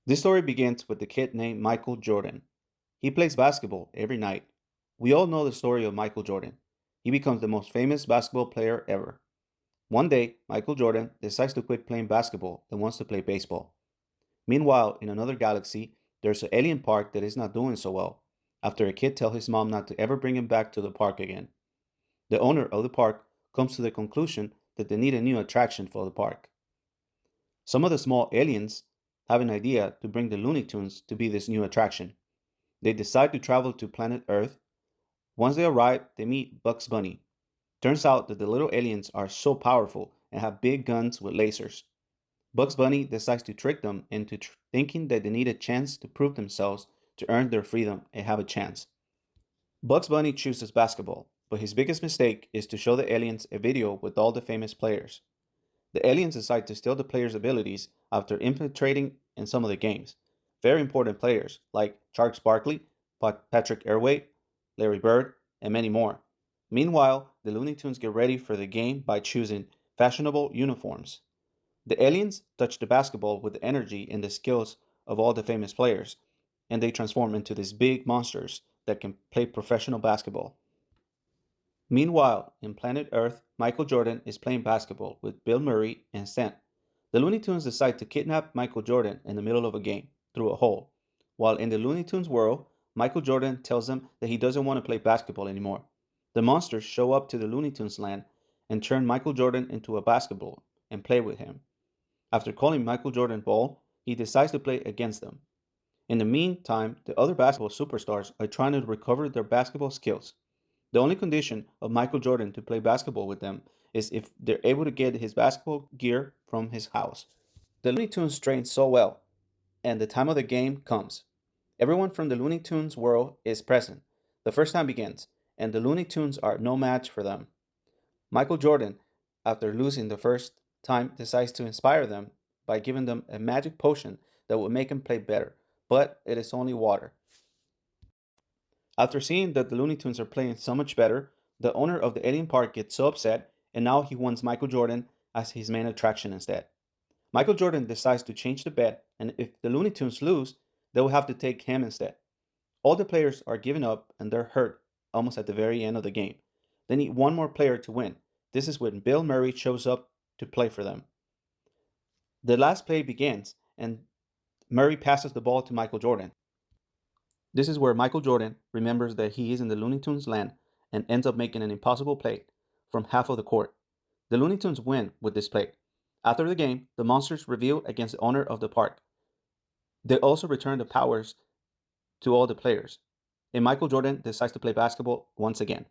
This story begins with a kid named Michael Jordan. He plays basketball every night. We all know the story of Michael Jordan. He becomes the most famous basketball player ever. One day, Michael Jordan decides to quit playing basketball and wants to play baseball. Meanwhile, in another galaxy, there's an alien park that is not doing so well after a kid tells his mom not to ever bring him back to the park again. The owner of the park comes to the conclusion that they need a new attraction for the park. Some of the small aliens have an idea to bring the Looney Tunes to be this new attraction. They decide to travel to planet Earth. Once they arrive, they meet Bugs Bunny. Turns out that the little aliens are so powerful and have big guns with lasers. Bugs Bunny decides to trick them into thinking that they need a chance to prove themselves to earn their freedom and have a chance. Bugs Bunny chooses basketball, but his biggest mistake is to show the aliens a video with all the famous players. The aliens decide to steal the players' abilities after infiltrating in some of the games. Very important players like Charles Barkley, Patrick Airway, Larry Bird, and many more. Meanwhile, the Looney Tunes get ready for the game by choosing fashionable uniforms. The aliens touch the basketball with the energy and the skills of all the famous players, and they transform into these big monsters that can play professional basketball. Meanwhile, in Planet Earth, Michael Jordan is playing basketball with Bill Murray and Stan. The Looney Tunes decide to kidnap Michael Jordan in the middle of a game through a hole. While in the Looney Tunes world, Michael Jordan tells them that he doesn't want to play basketball anymore. The monsters show up to the Looney Tunes land and turn Michael Jordan into a basketball and play with him. After calling Michael Jordan ball, he decides to play against them. In the meantime, the other basketball superstars are trying to recover their basketball skills. The only condition of Michael Jordan to play basketball with them is if they're able to get his basketball gear from his house. The Looney Tunes train so well, and the time of the game comes. Everyone from the Looney Tunes world is present. The first time begins, and the Looney Tunes are no match for them. Michael Jordan, after losing the first time, decides to inspire them by giving them a magic potion that will make them play better, but it is only water. After seeing that the Looney Tunes are playing so much better, the owner of the alien park gets so upset, and now he wants Michael Jordan as his main attraction instead. Michael Jordan decides to change the bet, and if the Looney Tunes lose, they will have to take him instead. All the players are giving up and they're hurt almost at the very end of the game. They need one more player to win. This is when Bill Murray shows up to play for them. The last play begins, and Murray passes the ball to Michael Jordan. This is where Michael Jordan remembers that he is in the Looney Tunes land and ends up making an impossible play from half of the court. The Looney Tunes win with this play. After the game, the monsters reveal against the owner of the park. They also return the powers to all the players, and Michael Jordan decides to play basketball once again.